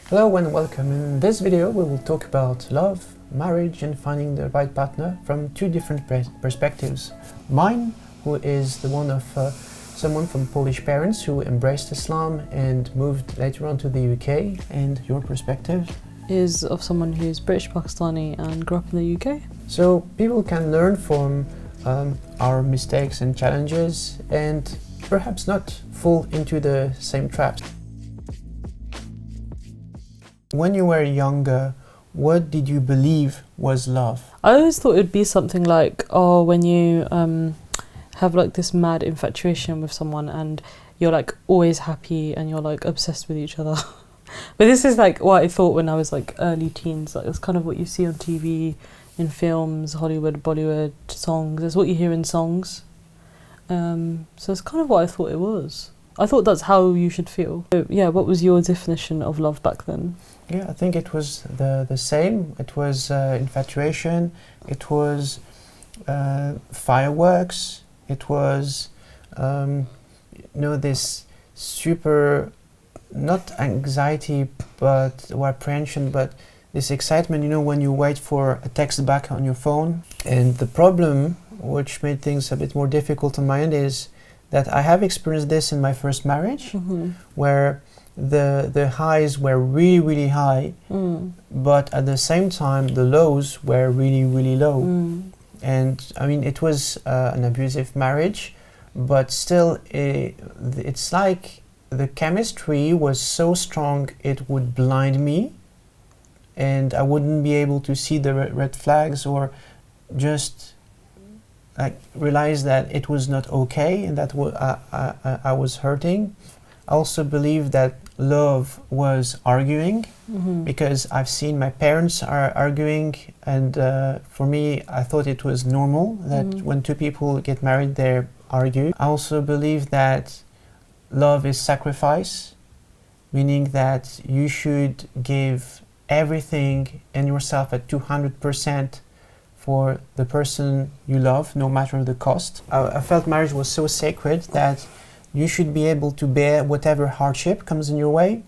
Hello and welcome. In this video we will talk about love, marriage and finding the right partner from two different perspectives. Mine, who is the one of someone from Polish parents who embraced Islam and moved later on to the UK, and your perspective is of someone who's British Pakistani and grew up in the UK. So people can learn from our mistakes and challenges and perhaps not fall into the same traps. When you were younger, what did you believe was love? I always thought it would be something like, when you have like this mad infatuation with someone and you're like always happy and you're like obsessed with each other. But this is like what I thought when I was like early teens. Like it's kind of what you see on TV, in films, Hollywood, Bollywood, songs. It's what you hear in songs. So it's kind of what I thought it was. I thought that's how you should feel. So, yeah, what was your definition of love back then? Yeah, I think it was the same. It was infatuation, it was fireworks, it was, this super, not anxiety but or apprehension, but this excitement, when you wait for a text back on your phone. And the problem, which made things a bit more difficult on my end, is that I have experienced this in my first marriage, where the highs were really, really high, but at the same time the lows were really, really low. And I mean, it was an abusive marriage, but still it's like the chemistry was so strong it would blind me and I wouldn't be able to see the red flags or just like realize that it was not okay and that I was hurting. I also believe that love was arguing, because I've seen my parents are arguing, and for me I thought it was normal that when two people get married they argue. I also believe that love is sacrifice, meaning that you should give everything in yourself at 200% for the person you love, no matter the cost. I felt marriage was so sacred that you should be able to bear whatever hardship comes in your way,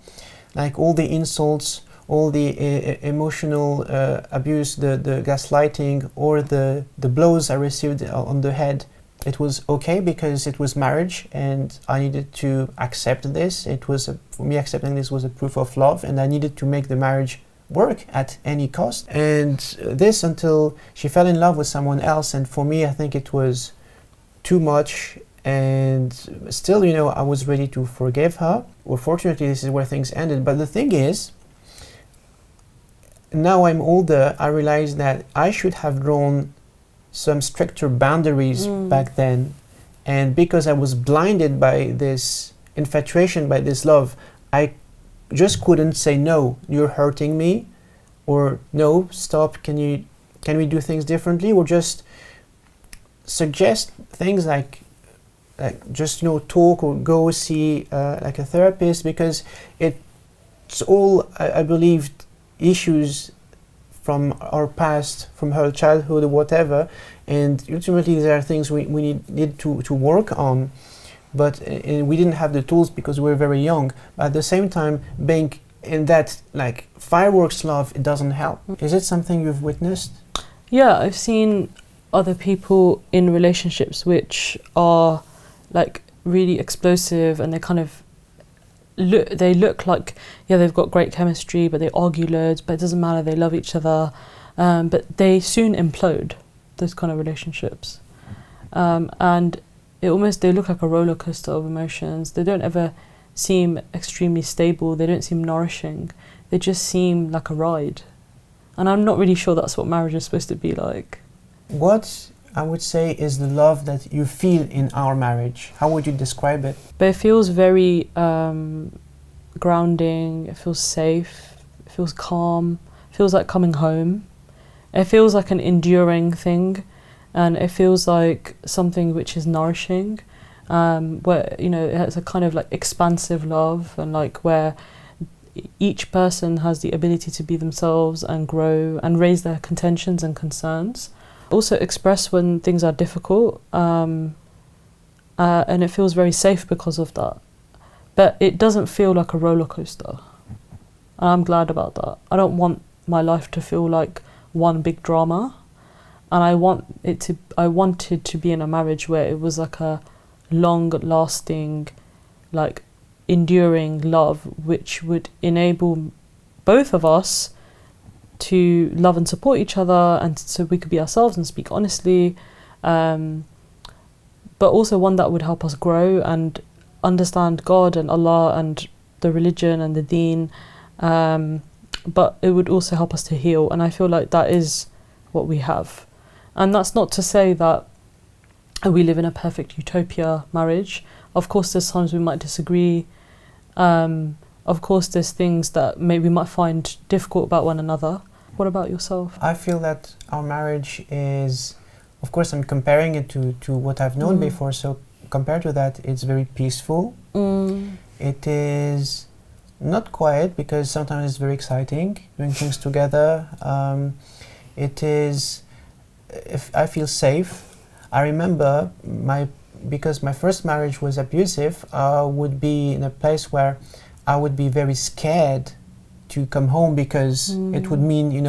like all the insults, all the emotional abuse, the gaslighting, or the blows I received on the head. It was okay because it was marriage and I needed to accept this. It was, for me, accepting this was a proof of love, and I needed to make the marriage work at any cost. And this until she fell in love with someone else, and for me I think it was too much, and still I was ready to forgive her. Well, fortunately this is where things ended. But the thing is, now I'm older, I realize that I should have drawn some stricter boundaries back then, and because I was blinded by this infatuation, by this love, I just couldn't say no, you're hurting me, or no, stop, can we do things differently, or just suggest things like just talk or go see like a therapist, because it's all I believe issues from our past, from her childhood or whatever, and ultimately there are things we need to work on. But we didn't have the tools because we were very young. But at the same time, being in that like fireworks love, it doesn't help. Is it something you've witnessed? Yeah, I've seen other people in relationships which are like really explosive, and they kind of look like, yeah, they've got great chemistry, but they argue loads, but it doesn't matter, they love each other, but they soon implode, those kind of relationships. And they look like a roller coaster of emotions. They don't ever seem extremely stable. They don't seem nourishing. They just seem like a ride. And I'm not really sure that's what marriage is supposed to be like. What I would say is the love that you feel in our marriage. How would you describe it? But it feels very grounding. It feels safe. It feels calm. It feels like coming home. It feels like an enduring thing. And it feels like something which is nourishing, where it's a kind of like expansive love, and like where each person has the ability to be themselves and grow and raise their contentions and concerns. Also express when things are difficult, and it feels very safe because of that. But it doesn't feel like a roller coaster. And I'm glad about that. I don't want my life to feel like one big drama. And I wanted to be in a marriage where it was like a long-lasting, like enduring love, which would enable both of us to love and support each other, and so we could be ourselves and speak honestly, but also one that would help us grow and understand God and Allah and the religion and the deen, but it would also help us to heal. And I feel like that is what we have. And that's not to say that we live in a perfect utopia marriage. Of course there's times we might disagree. Of course there's things that maybe we might find difficult about one another. What about yourself? I feel that our marriage is, of course I'm comparing it to what I've known before, so compared to that it's very peaceful. It is not quiet because sometimes it's very exciting doing things together. It is, if I feel safe. I remember because my first marriage was abusive, I would be in a place where I would be very scared to come home because it would mean,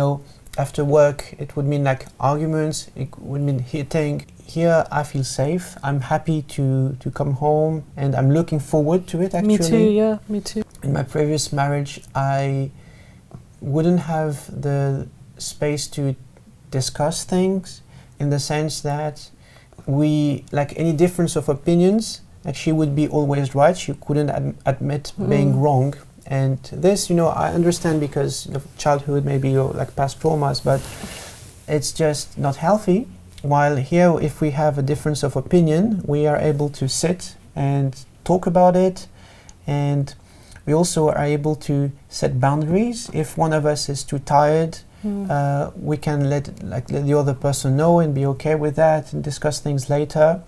after work, it would mean like arguments, it would mean hitting. Here I feel safe. I'm happy to come home and I'm looking forward to it actually. Me too, yeah, me too. In my previous marriage, I wouldn't have the space to discuss things, in the sense that we, like any difference of opinions, like she would be always right, she couldn't admit being wrong. And this, I understand because of childhood, maybe, or like past traumas, but it's just not healthy. While here, if we have a difference of opinion, we are able to sit and talk about it, and we also are able to set boundaries. If one of us is too tired, we can let the other person know and be okay with that and discuss things later.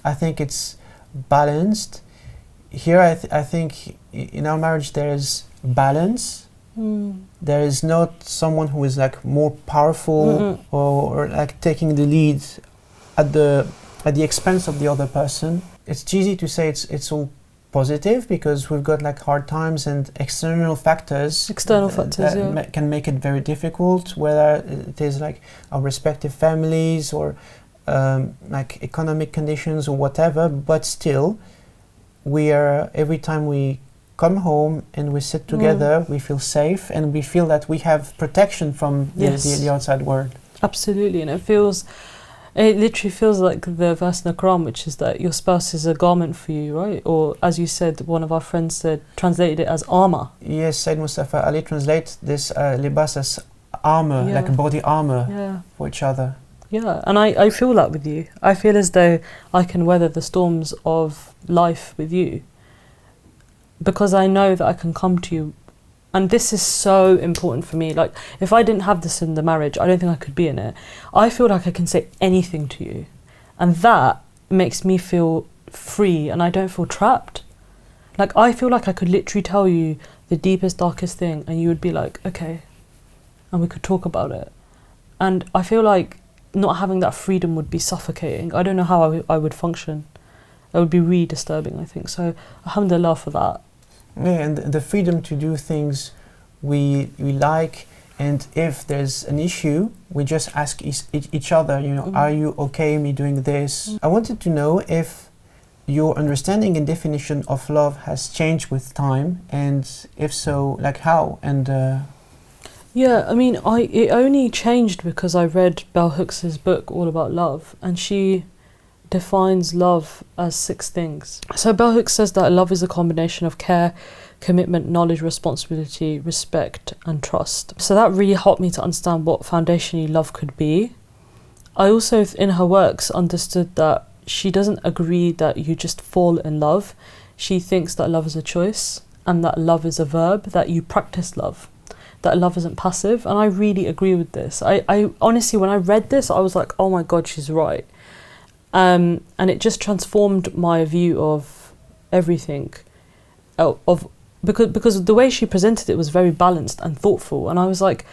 I think it's balanced. Here I think in our marriage there is balance. There is not someone who is like more powerful or like taking the lead at the expense of the other person. It's easy to say it's all positive because we've got like hard times and external factors that can make it very difficult, whether it is like our respective families or like economic conditions or whatever, but still we are, every time we come home and we sit together, we feel safe and we feel that we have protection from the outside world. Absolutely. And it literally feels like the verse in the Quran, which is that your spouse is a garment for you, right? Or as you said, one of our friends said, translated it as armor. Yes, Sayyid Mustafa Ali translates this libas as armor, like a body armor for each other. Yeah, and I feel that with you. I feel as though I can weather the storms of life with you because I know that I can come to you. And this is so important for me. Like, if I didn't have this in the marriage, I don't think I could be in it. I feel like I can say anything to you. And that makes me feel free and I don't feel trapped. Like, I feel like I could literally tell you the deepest, darkest thing and you would be like, okay. And we could talk about it. And I feel like not having that freedom would be suffocating. I don't know how I would function. It would be really disturbing, I think. So, alhamdulillah for that. Yeah, and the freedom to do things we like, and if there's an issue, we just ask each other, are you okay me doing this? I wanted to know if your understanding and definition of love has changed with time, and if so, like how? And yeah, I mean, it only changed because I read Bell Hooks' book All About Love, and she defines love as 6 things. So Bell Hooks says that love is a combination of care, commitment, knowledge, responsibility, respect and trust. So that really helped me to understand what foundationally love could be. I also, in her works, understood that she doesn't agree that you just fall in love. She thinks that love is a choice and that love is a verb, that you practice love, that love isn't passive. And I really agree with this. I honestly, when I read this, I was like, oh my God, she's right. And it just transformed my view of everything, because the way she presented it was very balanced and thoughtful, and I was like,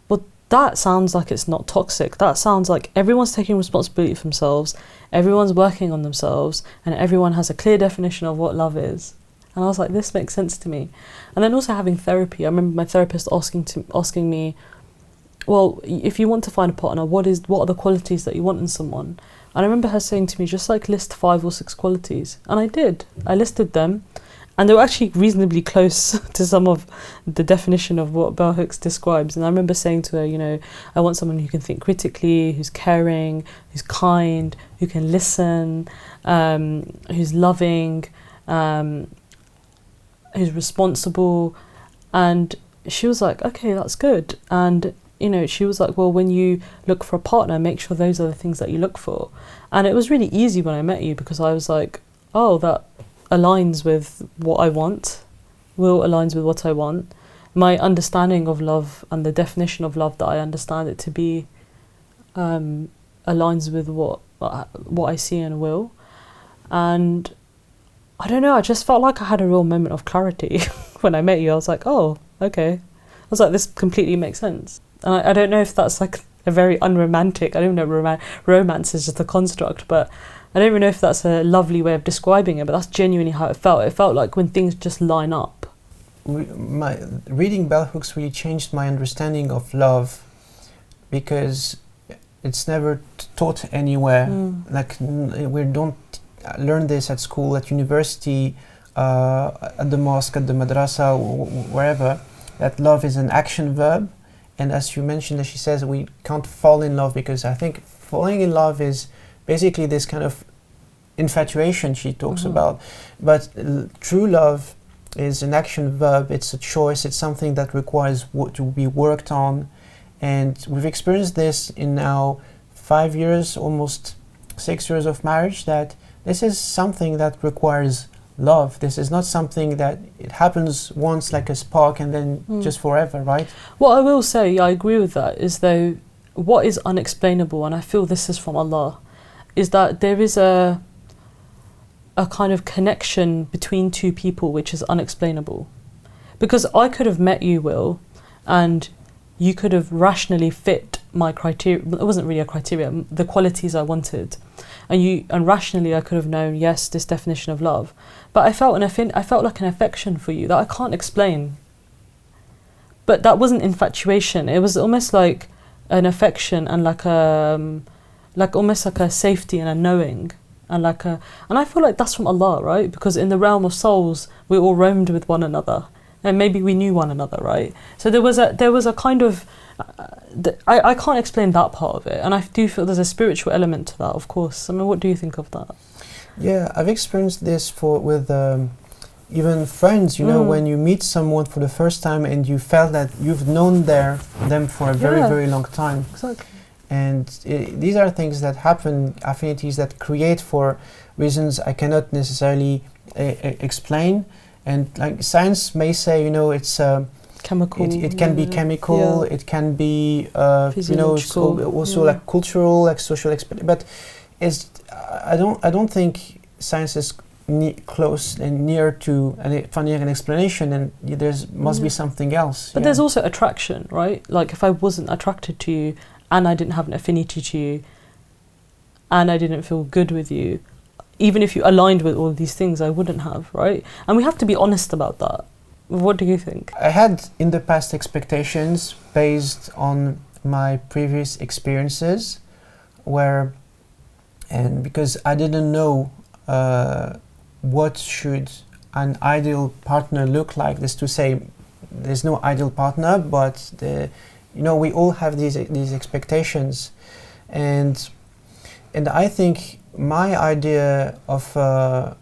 well, that sounds like it's not toxic. That sounds like everyone's taking responsibility for themselves, everyone's working on themselves, and everyone has a clear definition of what love is. And I was like, this makes sense to me. And then also having therapy, I remember my therapist asking me, well, if you want to find a partner, what are the qualities that you want in someone? And I remember her saying to me, just like list 5 or 6 qualities. And I did. I listed them. And they were actually reasonably close to some of the definition of what Bell Hooks describes. And I remember saying to her, you know, I want someone who can think critically, who's caring, who's kind, who can listen, who's loving, who's responsible. And she was like, okay, that's good. And, you know, she was like, well, when you look for a partner, make sure those are the things that you look for. And it was really easy when I met you, because I was like, oh, that aligns with what I want. Will aligns with what I want. My understanding of love and the definition of love that I understand it to be aligns with what I see in Will. And I don't know, I just felt like I had a real moment of clarity when I met you. I was like, oh, okay. I was like, this completely makes sense. And I don't know if that's like a very unromantic, I don't know, romance is just a construct, but I don't even know if that's a lovely way of describing it, but that's genuinely how it felt. It felt like when things just line up. Reading Bell Hooks really changed my understanding of love, because it's never taught anywhere. Like, we don't learn this at school, at university, at the mosque, at the madrasa, wherever, that love is an action verb. And as you mentioned, as she says, we can't fall in love, because I think falling in love is basically this kind of infatuation she talks about. But true love is an action verb, it's a choice, it's something that requires to be worked on. And we've experienced this in now 5 years, almost 6 years of marriage, that this is something that requires love. This is not something that it happens once like a spark and then just forever, right? What I will say, I agree with that, is though what is unexplainable, and I feel this is from Allah, is that there is a kind of connection between two people which is unexplainable. Because I could have met you, Will, and you could have rationally fit my criteria. It wasn't really a criteria, the qualities I wanted. And rationally I could have known, yes, this definition of love. But I felt like an affection for you that I can't explain. But that wasn't infatuation. It was almost like an affection and almost like a safety and a knowing. And I feel like that's from Allah, right? Because in the realm of souls, we all roamed with one another. And maybe we knew one another, right? So there was a kind of, I can't explain that part of it. And I do feel there's a spiritual element to that, of course. I mean, what do you think of that? Yeah, I've experienced this with even friends, you know, when you meet someone for the first time and you felt that you've known them for a very, very long time. Exactly. And these are things that happen, affinities that create for reasons I cannot necessarily explain. And like science may say, you know, it's chemical. It can be chemical. It can be you know, also like cultural, like social. But I don't think science is close and near to finding an explanation. And there must be something else. But there's also attraction, right? Like if I wasn't attracted to you, and I didn't have an affinity to you, and I didn't feel good with you, even if you aligned with all of these things, I wouldn't have, right? And we have to be honest about that. What do you think? I had in the past expectations based on my previous experiences, because I didn't know what should an ideal partner look like. This to say, there's no ideal partner, but you know, we all have these expectations, and I think my idea of a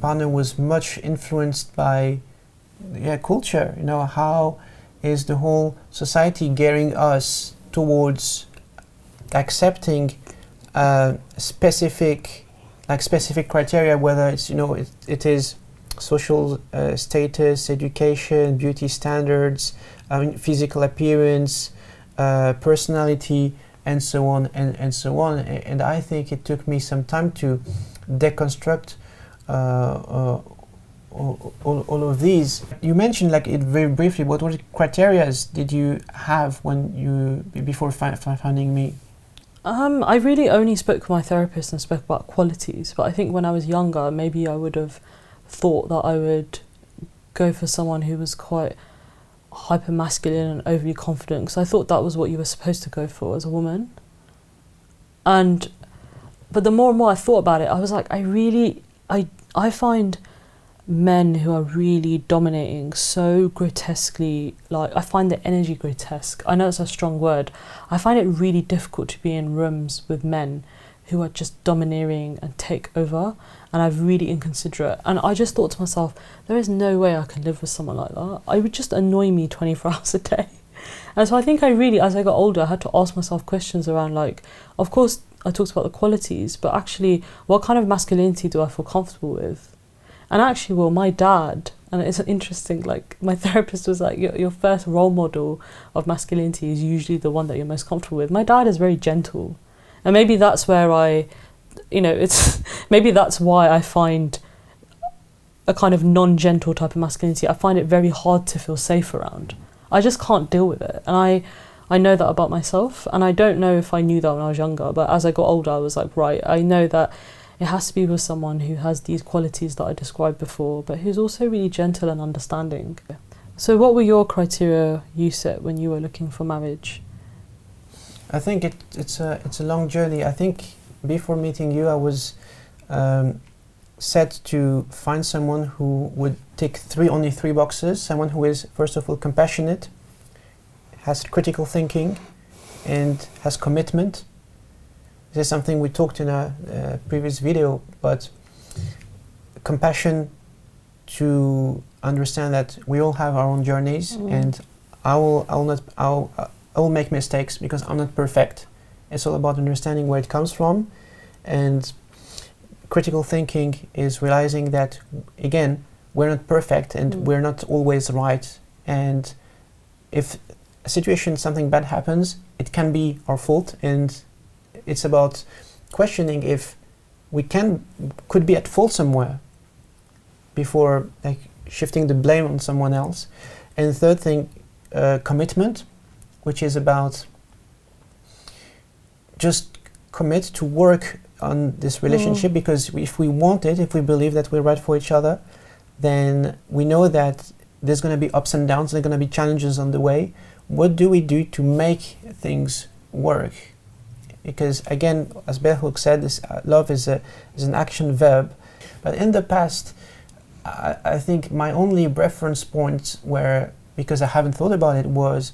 partner was much influenced by culture. You know, how is the whole society gearing us towards accepting specific criteria, whether it's, you know, it is social status, education, beauty standards, physical appearance, personality, and so on and so on. And I think it took me some time to deconstruct all of these. You mentioned like it very briefly. What criteria did you have before finding me? I really only spoke with my therapist and spoke about qualities. But I think when I was younger, maybe I would have thought that I would go for someone who was quite hyper masculine and overly confident, because I thought that was what you were supposed to go for as a woman. But the more and more I thought about it, I was like, I find men who are really dominating so grotesquely, like, I find the energy grotesque. I know it's a strong word. I find it really difficult to be in rooms with men who are just domineering and take over, and I'm really inconsiderate. And I just thought to myself, there is no way I can live with someone like that. It would just annoy me 24 hours a day. And so I think as I got older, I had to ask myself questions around, like, of course I talked about the qualities, but actually what kind of masculinity do I feel comfortable with? And actually, well, my dad, and it's interesting, like, my therapist was like, your first role model of masculinity is usually the one that you're most comfortable with. My dad is very gentle. And maybe that's where maybe that's why I find a kind of non-gentle type of masculinity, I find it very hard to feel safe around. I just can't deal with it. And I know that about myself. And I don't know if I knew that when I was younger, but as I got older, I was like, right, I know that it has to be with someone who has these qualities that I described before, but who's also really gentle and understanding. So what were your criteria you set when you were looking for marriage? I think it's a long journey. I think before meeting you, I was set to find someone who would tick only three boxes. Someone who is, first of all, compassionate, has critical thinking, and has commitment. This is something we talked in a previous video, but compassion to understand that we all have our own journeys, and I will make mistakes because I'm not perfect. It's all about understanding where it comes from, and critical thinking is realizing that, again, we're not perfect and we're not always right, and if a situation, something bad happens, it can be our fault, and it's about questioning if we could be at fault somewhere before, like, shifting the blame on someone else. And the third thing, commitment, which is about just commit to work on this relationship, because if we want it, if we believe that we're right for each other, then we know that there's going to be ups and downs, there's going to be challenges on the way. What do we do to make things work? Because, again, as Bell Hooks said, love is an action verb. But in the past, I think my only reference point where, because I haven't thought about it, was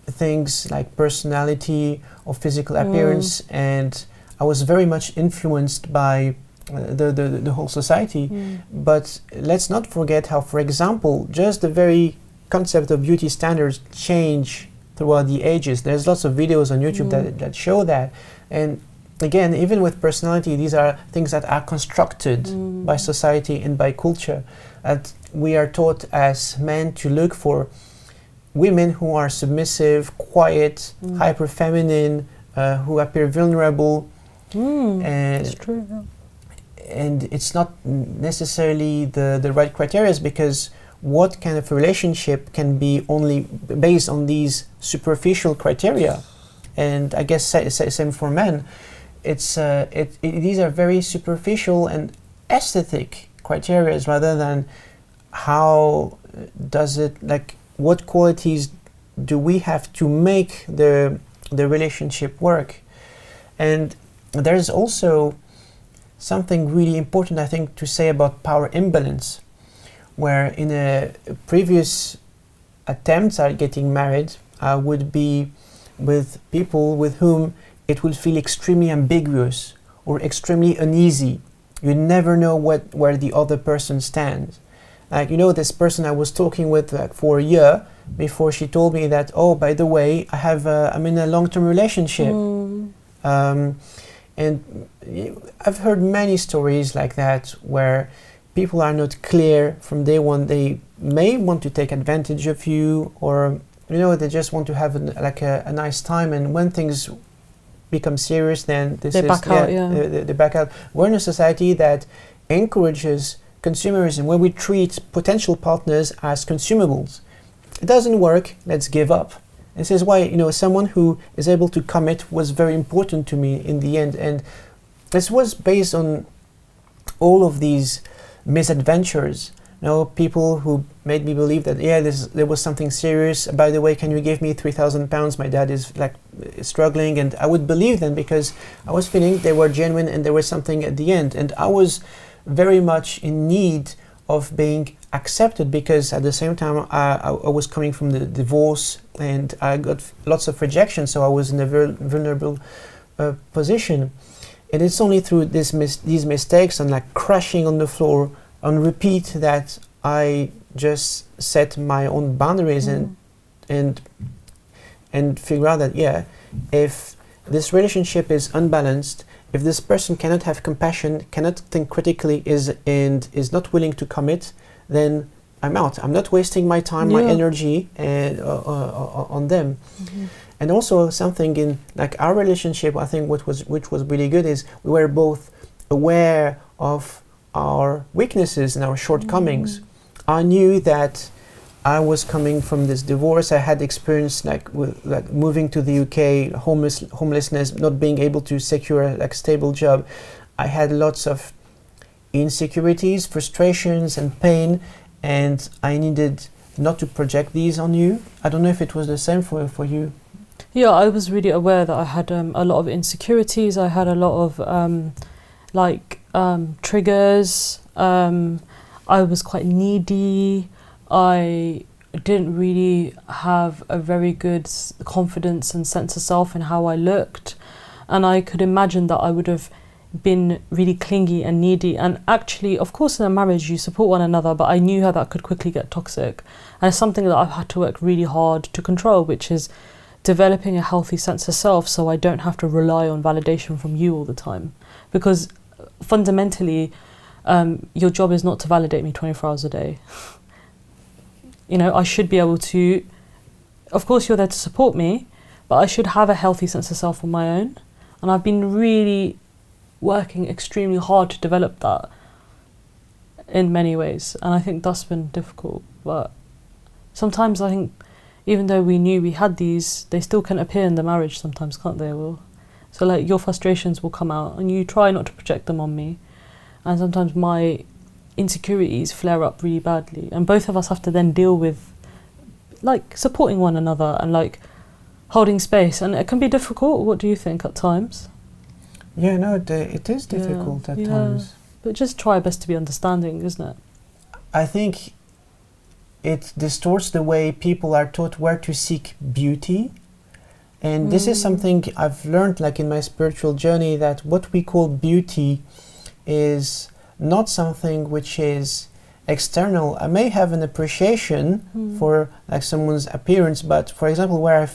things like personality or physical appearance, and I was very much influenced by the whole society. But let's not forget how, for example, just the very concept of beauty standards change throughout the ages. There's lots of videos on YouTube that show that. And again, even with personality, these are things that are constructed by society and by culture. That we are taught as men to look for women who are submissive, quiet, hyper feminine, who appear vulnerable. And That's true. Yeah. And it's not necessarily the right criteria, because what kind of relationship can be only based on these superficial criteria? And I guess same for men. These are very superficial and aesthetic criteria, rather than how does it, like, what qualities do we have to make the relationship work? And there's also something really important, I think, to say about power imbalance, where in a previous attempts at getting married, I would be with people with whom it would feel extremely ambiguous or extremely uneasy. You never know where the other person stands. Like, this person I was talking with for a year before she told me that, oh, by the way, I'm in a long-term relationship. And I've heard many stories like that where people are not clear from day one. They may want to take advantage of you, or they just want to have a nice time, and when things become serious, then they back out. We're in a society that encourages consumerism, where we treat potential partners as consumables. It doesn't work, let's give up. This is why, someone who is able to commit was very important to me in the end. And this was based on all of these misadventures people who made me believe that there was something serious. By the way, can you give me £3,000? My dad is like struggling, and I would believe them because I was feeling they were genuine and there was something at the end. And I was very much in need of being accepted, because at the same time I was coming from the divorce and I got lots of rejection, so I was in a very vulnerable position. And it's only through these mistakes and like crashing on the floor on repeat that I just set my own boundaries and figure out that if this relationship is unbalanced, if this person cannot have compassion, cannot think critically, is not willing to commit, then I'm out. I'm not wasting my time, my energy on them. Mm-hmm. And also something in like our relationship, I think which was really good is we were both aware of our weaknesses and our shortcomings. I knew that I was coming from this divorce. I had experience like moving to the UK, homelessness, not being able to secure a stable job. I had lots of insecurities, frustrations and pain, and I needed not to project these on you. I don't know if it was the same for you. Yeah, I was really aware that I had a lot of insecurities. I had a lot of triggers. I was quite needy. I didn't really have a very good confidence and sense of self in how I looked. And I could imagine that I would have been really clingy and needy. And actually, of course, in a marriage, you support one another, but I knew how that could quickly get toxic. And it's something that I've had to work really hard to control, which is developing a healthy sense of self so I don't have to rely on validation from you all the time. Because fundamentally, your job is not to validate me 24 hours a day. I should be able to, of course you're there to support me, but I should have a healthy sense of self on my own. And I've been really working extremely hard to develop that in many ways. And I think that's been difficult. But sometimes I think even though we knew we had these, they still can appear in the marriage sometimes, can't they, Will? So like your frustrations will come out and you try not to project them on me. And sometimes my insecurities flare up really badly, and both of us have to then deal with like supporting one another and like holding space, and it can be difficult. What do you think at times? Yeah, no, it is difficult at times. But just try our best to be understanding, isn't it? I think it distorts the way people are taught where to seek beauty. And this is something I've learned like in my spiritual journey, that what we call beauty is not something which is external. I may have an appreciation for like someone's appearance, but for example, where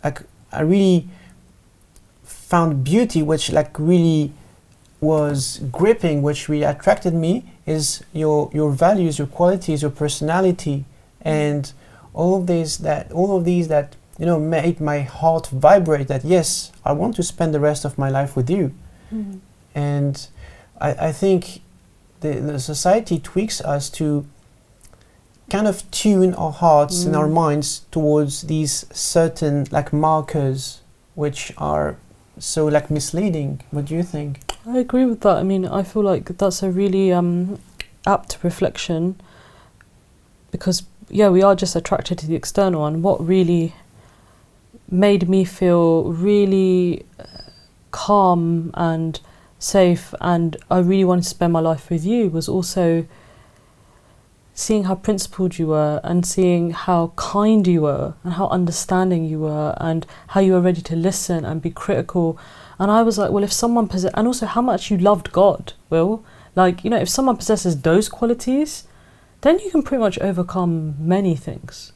I really found beauty, which like really was gripping, which really attracted me, is your values, your qualities, your personality, and all of these that made my heart vibrate. That yes, I want to spend the rest of my life with you. And I think the society tweaks us to kind of tune our hearts and our minds towards these certain like markers, which are so like misleading. What do you think? I agree with that. I mean, I feel like that's a really apt reflection, because we are just attracted to the external, and what really made me feel really calm and safe, and I really wanted to spend my life with you, was also seeing how principled you were, and seeing how kind you were, and how understanding you were, and how you were ready to listen and be critical. And I was like, well, if someone and also how much you loved God, Will, like, if someone possesses those qualities, then you can pretty much overcome many things,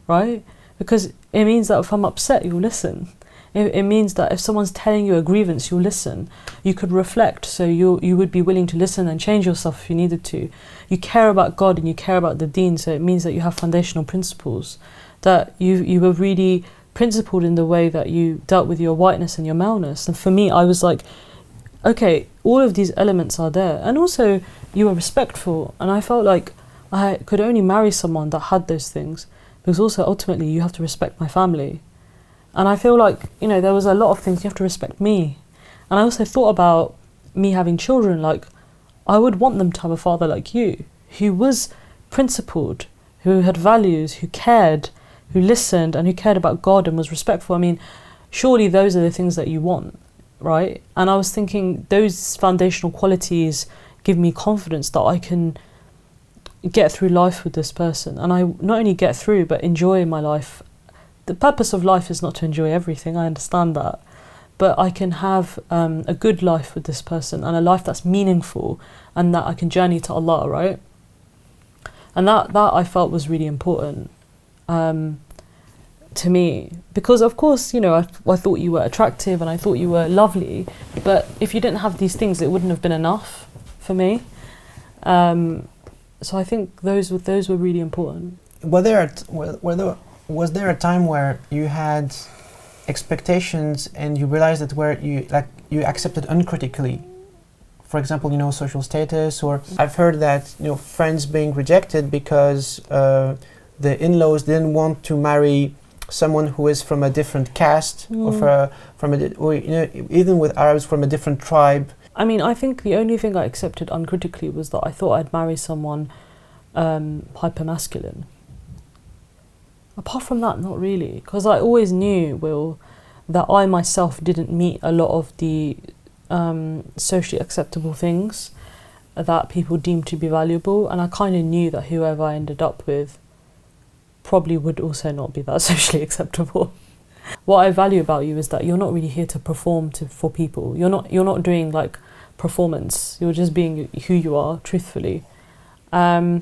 right? Because it means that if I'm upset, you'll listen. It means that if someone's telling you a grievance, you'll listen. You could reflect, so you would be willing to listen and change yourself if you needed to. You care about God and you care about the deen, so it means that you have foundational principles, that you were really principled in the way that you dealt with your whiteness and your maleness. And for me, I was like, okay, all of these elements are there. And also, you were respectful, and I felt like I could only marry someone that had those things, because also ultimately you have to respect my family. And I feel like, there was a lot of things, you have to respect me. And I also thought about me having children, like, I would want them to have a father like you, who was principled, who had values, who cared, who listened, and who cared about God and was respectful. I mean, surely those are the things that you want, right? And I was thinking those foundational qualities give me confidence that I can get through life with this person. And I not only get through, but enjoy my life. The purpose of life is not to enjoy everything, I understand that. But I can have a good life with this person, and a life that's meaningful, and that I can journey to Allah, right? And that I felt was really important to me. Because of course, you know, I thought you were attractive and I thought you were lovely, but if you didn't have these things, it wouldn't have been enough for me. So I think those were really important. Was there a time where you had expectations and you realized that you accepted uncritically? For example, you know, social status, or I've heard that, you know, friends being rejected because the in-laws didn't want to marry someone who is from a different caste, or you know, even with Arabs from a different tribe. I mean, I think the only thing I accepted uncritically was that I thought I'd marry someone hyper-masculine. Apart from that, not really, because I always knew, Will, that I myself didn't meet a lot of the socially acceptable things that people deem to be valuable, and I kind of knew that whoever I ended up with probably would also not be that socially acceptable. What I value about you is that you're not really here to perform for people. You're not doing like performance. You're just being who you are, truthfully. I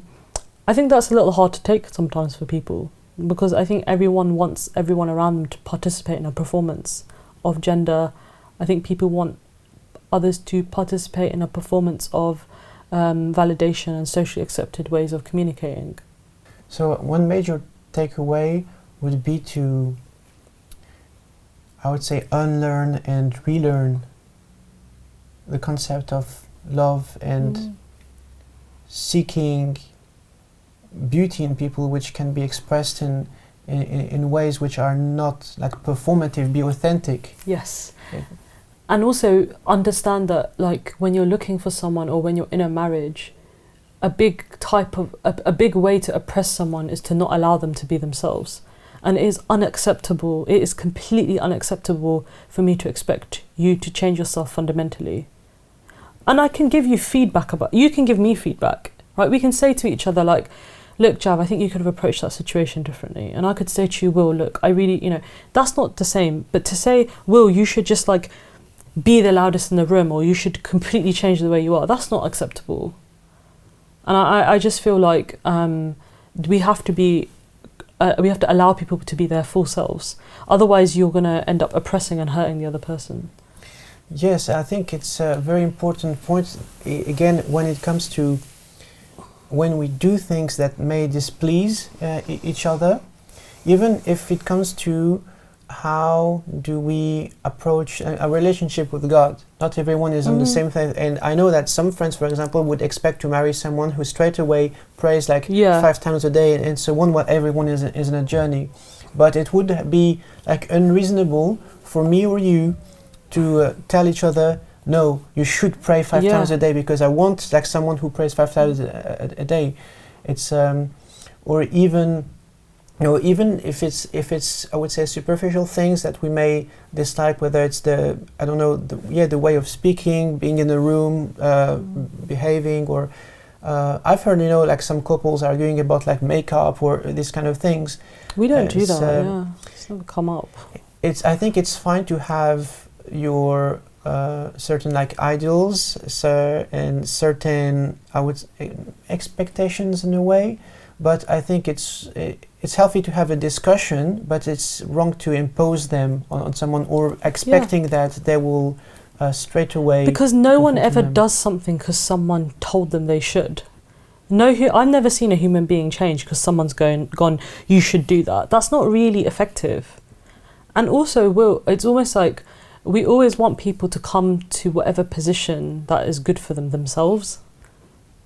think that's a little hard to take sometimes for people, because I think everyone wants everyone around them to participate in a performance of gender. I think people want others to participate in a performance of validation and socially accepted ways of communicating. So one major takeaway would be to, I would say, unlearn and relearn the concept of love and seeking beauty in people, which can be expressed in ways which are not like performative, be authentic. Yes. And also understand that, like, when you're looking for someone or when you're in a marriage, a big way to oppress someone is to not allow them to be themselves. And it is unacceptable. It is completely unacceptable for me to expect you to change yourself fundamentally. And I can give you feedback you can give me feedback, right? We can say to each other, like, look, Jav, I think you could have approached that situation differently. And I could say to you, Will, look, I really, you know, that's not the same. But to say, Will, you should just like be the loudest in the room, or you should completely change the way you are, that's not acceptable. And I just feel like we have to allow people to be their full selves. Otherwise, you're going to end up oppressing and hurting the other person. Yes, I think it's a very important point. Again, when it comes to when we do things that may displease each other, even if it comes to how do we approach a relationship with God. Not everyone is on the same thing, and I know that some friends, for example, would expect to marry someone who straight away prays like 5 times a day and so on, while everyone is in a journey. But it would be like unreasonable for me or you to tell each other, no, you should pray 5 times a day because I want like someone who prays 5 times a day. It's or even, you know, even if it's I would say superficial things that we may dislike, whether it's the way of speaking, being in the room, behaving, or I've heard, you know, like some couples arguing about like makeup or these kind of things. We don't do that. It's never come up. I think it's fine to have your certain like ideals, and certain expectations in a way. But I think it's healthy to have a discussion, but it's wrong to impose them on someone or expecting that they will straight away. Because no one ever does something because someone told them they should. I've never seen a human being change because someone's gone, you should do that. That's not really effective. And also, it's almost like we always want people to come to whatever position that is good for them themselves.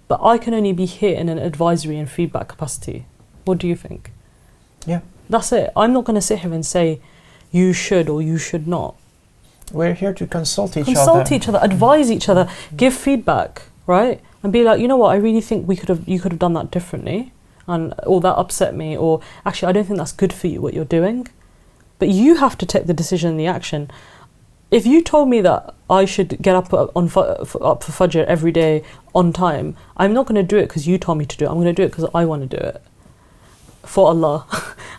But I can only be here in an advisory and feedback capacity. What do you think? Yeah. That's it. I'm not going to sit here and say, you should or you should not. We're here to consult each other. Consult each other, advise each other, give feedback, right? and be like, you know what, I really think you could have done that differently, or that upset me, or actually I don't think that's good for you what you're doing. But you have to take the decision and the action. If you told me that I should get up for Fajr every day on time, I'm not going to do it because you told me to do it. I'm going to do it because I want to do it for Allah.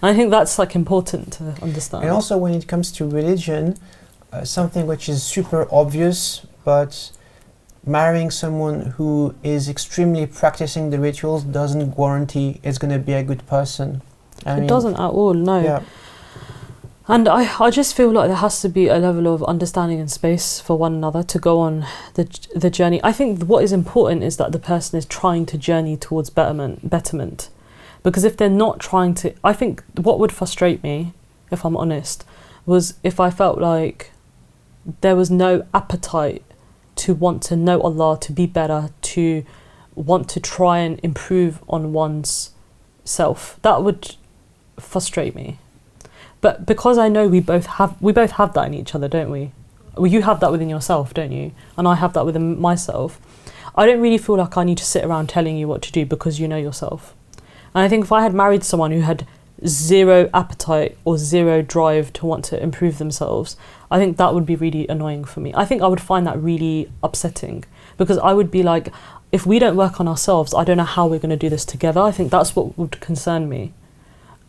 And I think that's like important to understand. And also when it comes to religion, something which is super obvious, but marrying someone who is extremely practicing the rituals doesn't guarantee it's going to be a good person. It doesn't at all, no. Yeah. And I just feel like there has to be a level of understanding and space for one another to go on the journey. I think what is important is that the person is trying to journey towards betterment. Because if they're not trying to... I think what would frustrate me, if I'm honest, was if I felt like there was no appetite to want to know Allah, to be better, to want to try and improve on one's self. That would frustrate me. But because I know we both have that in each other, don't we? Well, you have that within yourself, don't you? And I have that within myself. I don't really feel like I need to sit around telling you what to do because you know yourself. And I think if I had married someone who had zero appetite or zero drive to want to improve themselves, I think that would be really annoying for me. I think I would find that really upsetting because I would be like, if we don't work on ourselves, I don't know how we're going to do this together. I think that's what would concern me.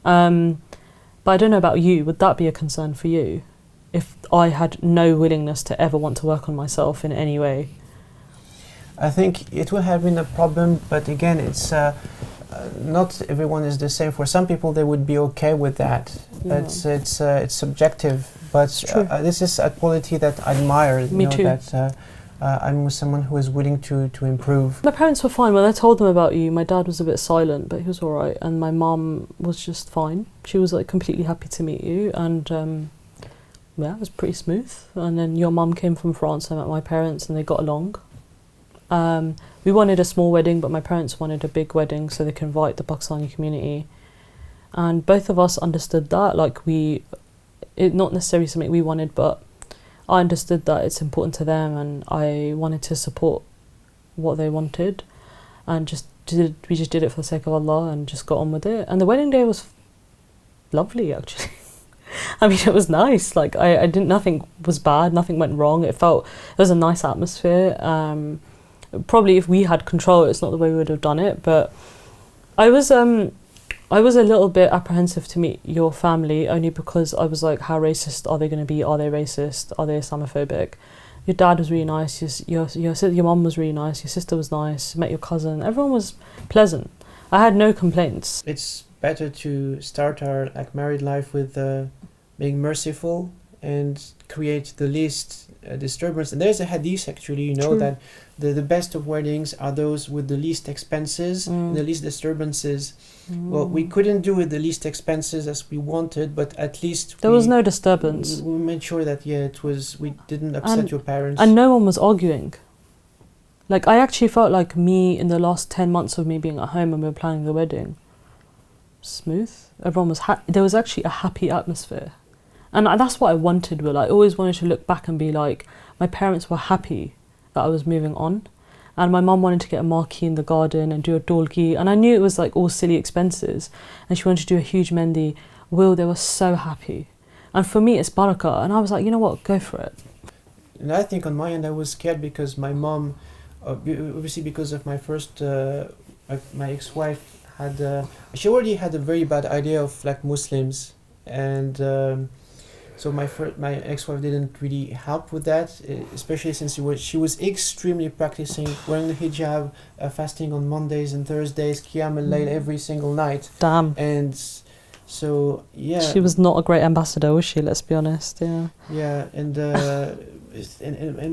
But I don't know about you, would that be a concern for you? If I had no willingness to ever want to work on myself in any way? I think it would have been a problem, but again, it's not everyone is the same. For some people, they would be okay with that. Yeah. It's subjective, but this is a quality that I admire. Me too. That I'm with someone who is willing to improve. My parents were fine. When I told them about you, my dad was a bit silent, but he was all right. And my mum was just fine. She was like completely happy to meet you. And yeah, it was pretty smooth. And then your mum came from France. I met my parents and they got along. We wanted a small wedding, but my parents wanted a big wedding so they could invite the Pakistani community. And both of us understood that. Like not necessarily something we wanted, but I understood that it's important to them and I wanted to support what they wanted and we just did it for the sake of Allah and just got on with it. And the wedding day was lovely, actually. I mean, it was nice. Like nothing was bad, nothing went wrong. It was a nice atmosphere. Probably if we had control, it's not the way we would have done it, but I was a little bit apprehensive to meet your family only because I was like, how racist are they going to be? Are they racist? Are they Islamophobic? Your dad was really nice. Your mum was really nice. Your sister was nice. Met your cousin. Everyone was pleasant. I had no complaints. It's better to start our married life with being merciful and create the least disturbance. And there's a hadith actually, True. That the best of weddings are those with the least expenses and the least disturbances. Well, we couldn't do with the least expenses as we wanted, but at least there was no disturbance. We made sure that we didn't upset your parents. And no one was arguing. Like I actually felt like me in the last 10 months of me being at home and we were planning the wedding. Smooth. Everyone was there was actually a happy atmosphere. And that's what I wanted, Will. I always wanted to look back and be like, my parents were happy that I was moving on. And my mum wanted to get a marquee in the garden and do a dolgi. And I knew it was like all silly expenses. And she wanted to do a huge mendi. Will, they were so happy. And for me, it's barakah. And I was like, you know what, go for it. And I think on my end, I was scared because my mom, obviously because of my first, my ex-wife she already had a very bad idea of Muslims. And so my ex-wife didn't really help with that, especially since she was extremely practicing, wearing the hijab, fasting on Mondays and Thursdays, qiyam al-layl every single night. Damn. And so, yeah. She was not a great ambassador, was she? Let's be honest, yeah. Yeah, and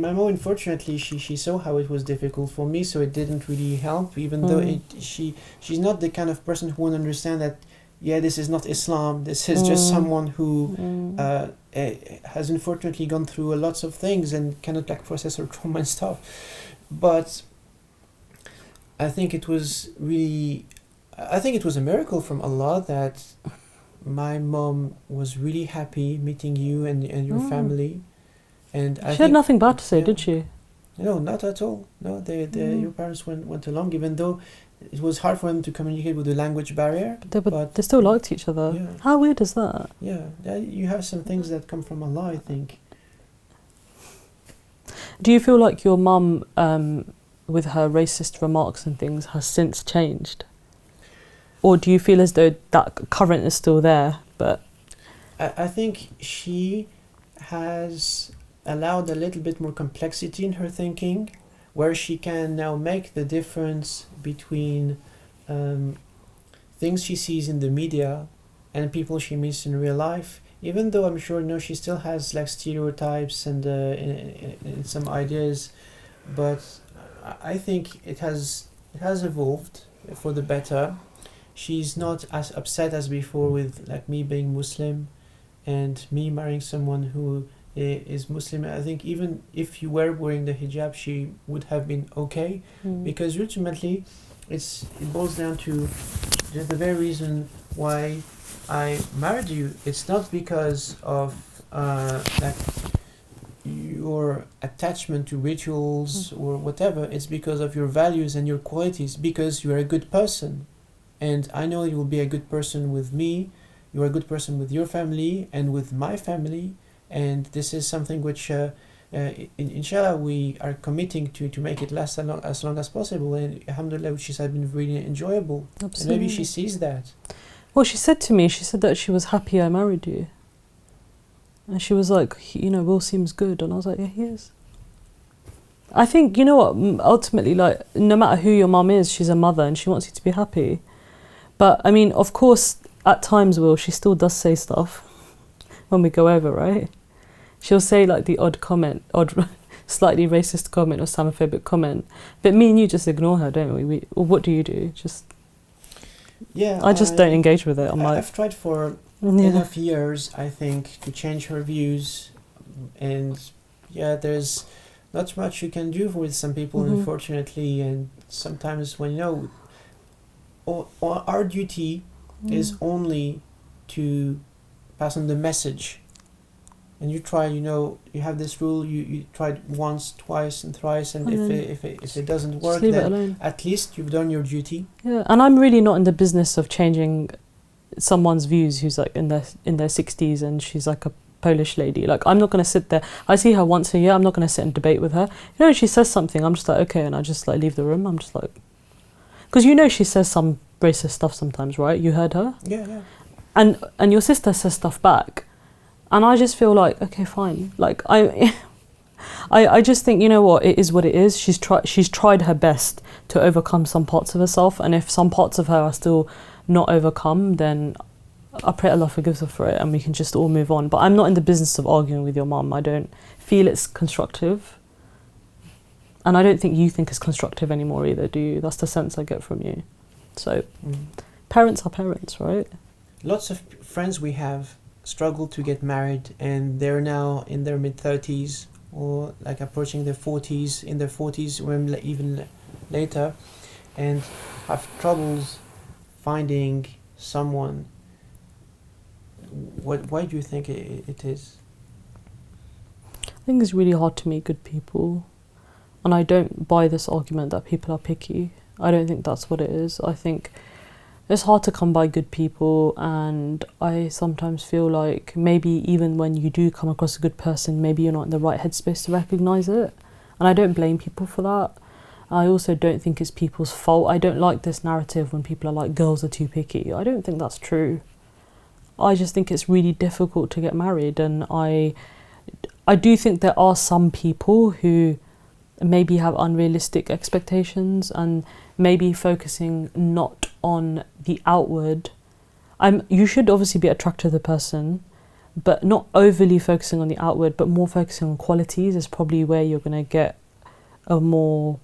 my mom, unfortunately, she saw how it was difficult for me, so it didn't really help, even though she's not the kind of person who would understand that, yeah, this is not Islam. This is just someone who has unfortunately gone through lots of things and cannot process her trauma and stuff. But I think it was a miracle from Allah that my mom was really happy meeting you and your family. And she had nothing bad to say, did she? No, not at all. No, your parents went along, even though it was hard for them to communicate with the language barrier. But they still liked each other. Yeah. How weird is that? Yeah, you have some things that come from Allah, I think. Do you feel like your mum, with her racist remarks and things, has since changed? Or do you feel as though that current is still there, but... I think she has allowed a little bit more complexity in her thinking, where she can now make the difference between things she sees in the media and people she meets in real life. Even though I'm sure, she still has like stereotypes and in some ideas, but I think it has evolved for the better. She's not as upset as before with like me being Muslim and me marrying someone who is Muslim. I think even if you were wearing the hijab, she would have been okay, because ultimately it boils down to just the very reason why I married you. It's not because of like your attachment to rituals or whatever. It's because of your values and your qualities, because you're a good person. And I know you will be a good person with me, you're a good person with your family and with my family. And this is something which, inshallah, we are committing to make it last as long as possible. And alhamdulillah, which has been really enjoyable. Absolutely. And maybe she sees that. Well, she said that she was happy I married you. And she was like, Will seems good. And I was like, yeah, he is. I think, you know what, ultimately, like, no matter who your mum is, she's a mother and she wants you to be happy. But, I mean, of course, at times, she still does say stuff when we go over, right? She'll say, like, the odd slightly racist comment or Islamophobic comment. But me and you just ignore her, don't we? Or what do you do? I just don't engage with it. I've tried for enough years, I think, to change her views. And, there's not much you can do with some people, unfortunately. And sometimes when, our duty is only to pass on the message. And you try, you have this rule, you tried once, twice and thrice, and if it doesn't work, then at least you've done your duty. Yeah, and I'm really not in the business of changing someone's views who's like in their 60s and she's like a Polish lady. Like, I'm not going to sit there. I see her once a year, I'm not going to sit and debate with her. She says something, I'm just like, okay, and I just like leave the room. I'm just like... Because she says some racist stuff sometimes, right? You heard her? Yeah. And your sister says stuff back. And I just feel like, okay, fine. Like, I just think, you know what, it is what it is. She's tried her best to overcome some parts of herself, and if some parts of her are still not overcome, then I pray Allah forgives her for it and we can just all move on. But I'm not in the business of arguing with your mum. I don't feel it's constructive. And I don't think you think it's constructive anymore either, do you? That's the sense I get from you. So, parents are parents, right? Lots of friends we have struggle to get married, and they're now in their mid-30s or like approaching their 40s, in their 40s or even later, and have troubles finding someone. Why do you think it is? I think it's really hard to meet good people, and I don't buy this argument that people are picky. I don't think that's what it is. I think it's hard to come by good people, and I sometimes feel like maybe even when you do come across a good person, maybe you're not in the right headspace to recognise it. And I don't blame people for that. I also don't think it's people's fault. I don't like this narrative when people are like, girls are too picky. I don't think that's true. I just think it's really difficult to get married, and I do think there are some people who maybe have unrealistic expectations and maybe focusing not on the outward. You should obviously be attracted to the person, but not overly focusing on the outward, but more focusing on qualities is probably where you're going to get a more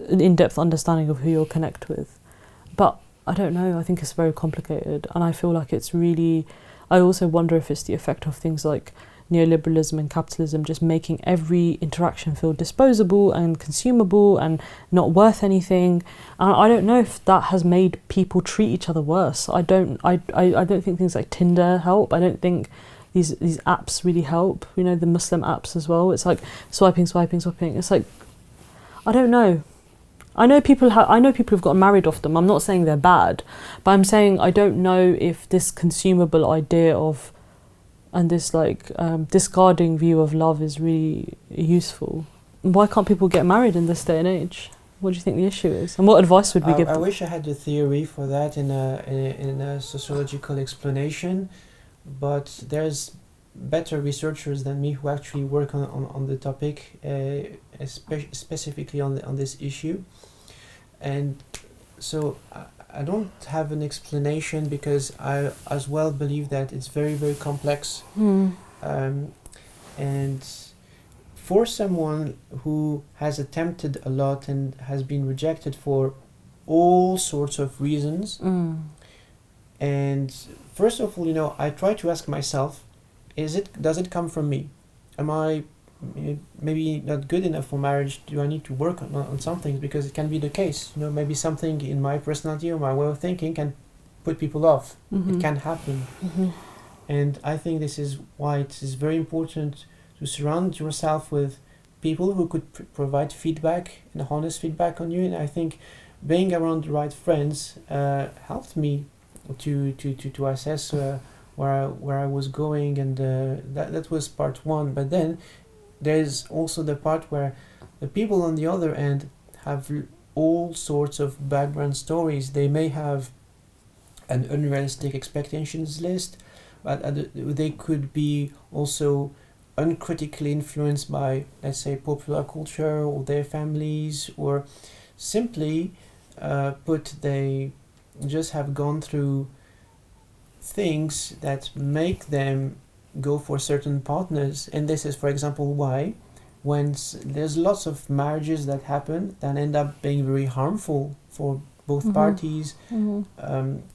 in-depth understanding of who you'll connect with. But I don't know, I think it's very complicated, and I feel like it's really... I also wonder if it's the effect of things like neoliberalism and capitalism just making every interaction feel disposable and consumable and not worth anything. And I don't know if that has made people treat each other worse. I don't think things like Tinder help. I don't think these apps really help. You know, the Muslim apps as well. It's like swiping. It's like, I don't know. I know people who've gotten married off them. I'm not saying they're bad, but I'm saying I don't know if this consumable idea of, and this like discarding view of love is really useful. Why can't people get married in this day and age? What do you think the issue is? And what advice would we give them? I wish I had the theory for that in a sociological explanation, but there's better researchers than me who actually work on the topic, specifically on this issue. And so I don't have an explanation, because I as well believe that it's very, very complex. And for someone who has attempted a lot and has been rejected for all sorts of reasons, and first of all, you know, I try to ask myself, does it come from me? Am I maybe not good enough for marriage? Do I need to work on some things? Because it can be the case, you know, maybe something in my personality or my way of thinking can put people off. It can happen. And I think this is why it is very important to surround yourself with people who could provide feedback and honest feedback on you. And I think being around the right friends helped me to assess where I was going, and that was part one. But then there's also the part where the people on the other end have all sorts of background stories. They may have an unrealistic expectations list, but they could be also uncritically influenced by, let's say, popular culture or their families, or simply they just have gone through things that make them go for certain partners. And this is, for example, why when there's lots of marriages that happen that end up being very harmful for both parties,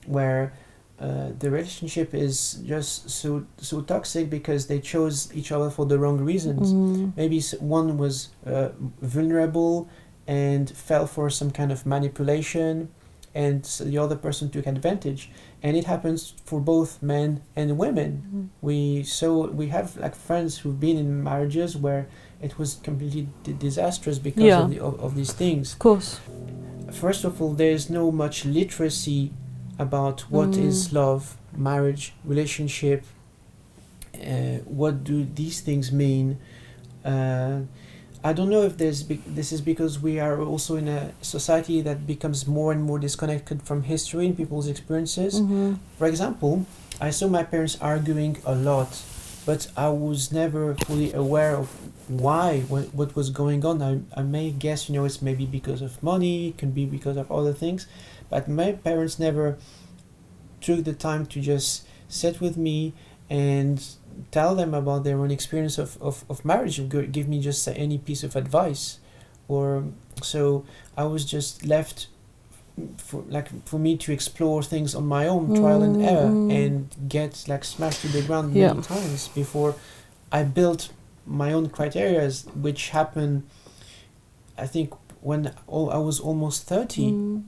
where the relationship is just so toxic because they chose each other for the wrong reasons. Maybe one was vulnerable and fell for some kind of manipulation, and the other person took advantage. And it happens for both men and women. We have like friends who've been in marriages where it was completely disastrous because of these things. Of course. First of all, there is no much literacy about what is love, marriage, relationship. What do these things mean? I don't know if this is because we are also in a society that becomes more and more disconnected from history and people's experiences. For example, I saw my parents arguing a lot, but I was never fully aware of why, what was going on. I may guess, you know, it's maybe because of money, it can be because of other things, but my parents never took the time to just sit with me and tell them about their own experience of marriage, give me just any piece of advice. Or so I was just left for me to explore things on my own, trial and error, and get like smashed to the ground many times before I built my own criteria, which happened, I think, when I was almost 30.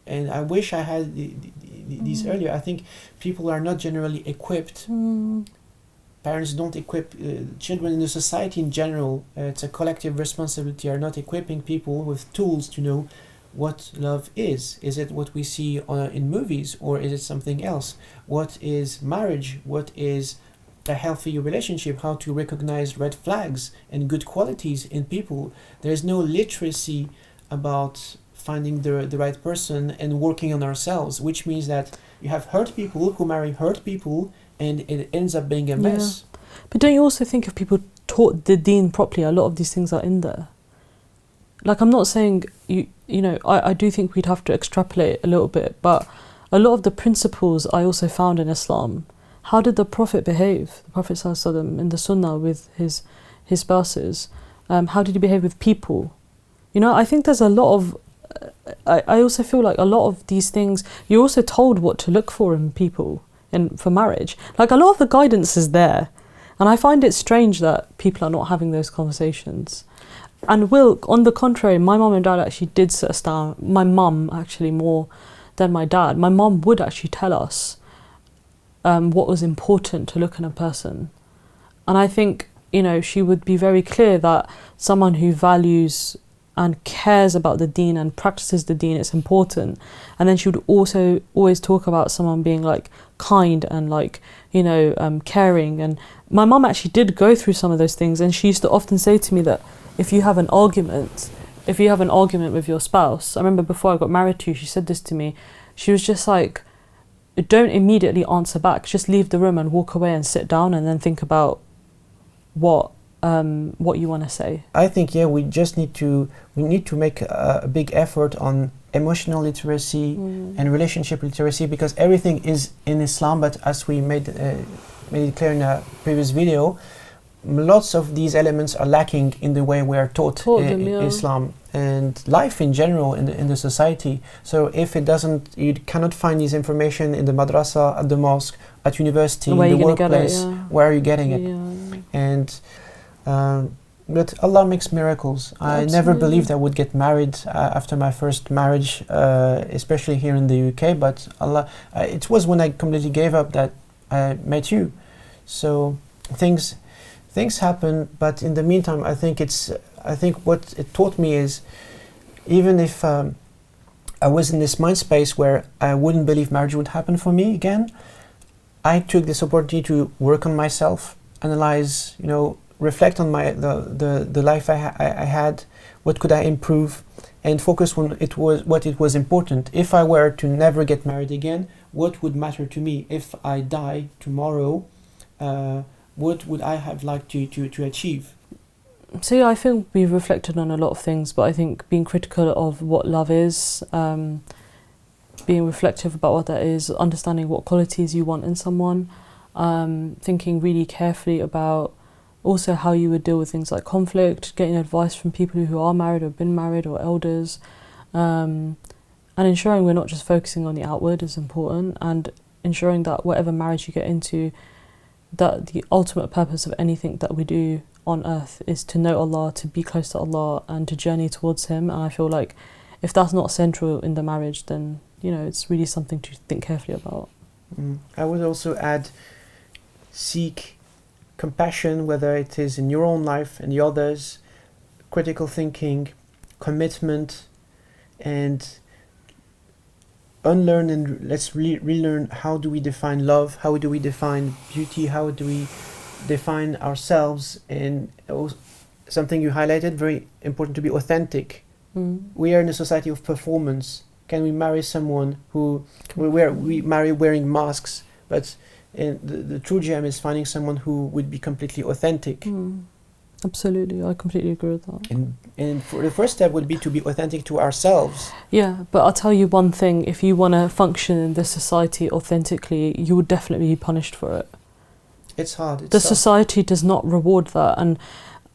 And I wish I had these earlier. I think people are not generally equipped. Parents don't equip children in the society in general. It's a collective responsibility, are not equipping people with tools to know what love is. Is it what we see in movies, or is it something else? What is marriage? What is a healthy relationship? How to recognize red flags and good qualities in people? There's no literacy about finding the right person and working on ourselves, which means that you have hurt people who marry hurt people, and it ends up being a mess. But don't you also think if people taught the deen properly, a lot of these things are in there? Like, I'm not saying, you know, I do think we'd have to extrapolate a little bit, but a lot of the principles I also found in Islam. How did the Prophet behave, the Prophet ﷺ, in the Sunnah with his spouses? How did he behave with people? You know, I think there's a lot of, I also feel like a lot of these things, you're also told what to look for in people and for marriage. Like, a lot of the guidance is there. And I find it strange that people are not having those conversations. And on the contrary, my mum and dad actually did sit us down. My mum, actually, more than my dad. My mum would actually tell us, what was important to look in a person. And I think, you know, she would be very clear that someone who values and cares about the deen and practices the deen, it's important. And then she would also always talk about someone being like kind and like, you know, caring. And my mum actually did go through some of those things, and she used to often say to me that if you have an argument with your spouse, I remember before I got married to you, she said this to me, she was just like, don't immediately answer back, just leave the room and walk away and sit down and then think about what you want to say. I think, yeah, we need to make a big effort on emotional literacy and relationship literacy, because everything is in Islam, but as we made it clear in a previous video, lots of these elements are lacking in the way we are taught in Islam and life in general in the society. So if you cannot find this information in the madrasa, at the mosque, at university, in the workplace, where are you getting it? And but Allah makes miracles. I never believed I would get married after my first marriage, especially here in the UK, but Allah, it was when I completely gave up that I met you. So things happen, but in the meantime, I think what it taught me is, even if I was in this mind space where I wouldn't believe marriage would happen for me again, I took this opportunity to work on myself, analyze, you know, reflect on the life I had, what could I improve, and focus on what it was important. If I were to never get married again, what would matter to me? If I die tomorrow, what would I have liked to achieve? So yeah, I think we've reflected on a lot of things, but I think being critical of what love is, being reflective about what that is, understanding what qualities you want in someone, thinking really carefully about also how you would deal with things like conflict, getting advice from people who are married or been married or elders, and ensuring we're not just focusing on the outward is important, and ensuring that whatever marriage you get into, that the ultimate purpose of anything that we do on earth is to know Allah, to be close to Allah and to journey towards Him. And I feel like if that's not central in the marriage, then, you know, it's really something to think carefully about. I would also add, seek compassion, whether it is in your own life and the others, critical thinking, commitment, and unlearn and let's relearn how do we define love, how do we define beauty, how do we define ourselves. And something you highlighted, very important, to be authentic. We are in a society of performance. Can we marry someone who we marry wearing masks? But the true gem is finding someone who would be completely authentic. Absolutely, I completely agree with that. And for the first step would be to be authentic to ourselves. Yeah, but I'll tell you one thing, if you want to function in this society authentically, you would definitely be punished for it. It's hard. The society does not reward that. And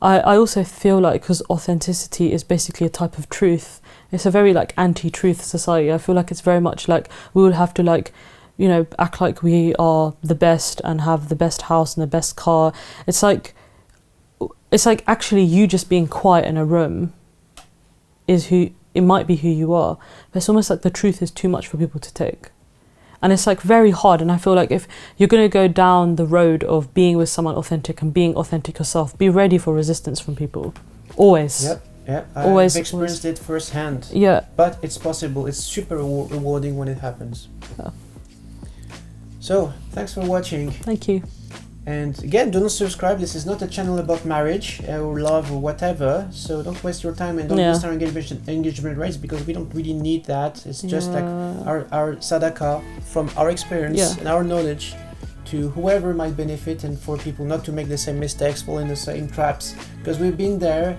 I also feel like, because authenticity is basically a type of truth, it's a very like anti-truth society. I feel like it's very much like we will have to like, you know, act like we are the best and have the best house and the best car. It's like actually you just being quiet in a room might be who you are, but it's almost like the truth is too much for people to take. And it's like very hard, and I feel like if you're going to go down the road of being with someone authentic and being authentic yourself, be ready for resistance from people. Always. Yep. Yeah, I've experienced it firsthand. Yeah. But it's possible. It's super rewarding when it happens. Yeah. So, thanks for watching. Thank you. And again, do not subscribe. This is not a channel about marriage or love or whatever. So don't waste your time and don't boost our engagement rates, because we don't really need that. It's just like our sadaqah from our experience and our knowledge to whoever might benefit, and for people not to make the same mistakes, fall in the same traps, because we've been there.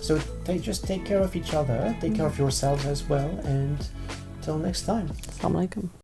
So just take care of each other, take care of yourselves as well, and till next time. Assalamu alaikum.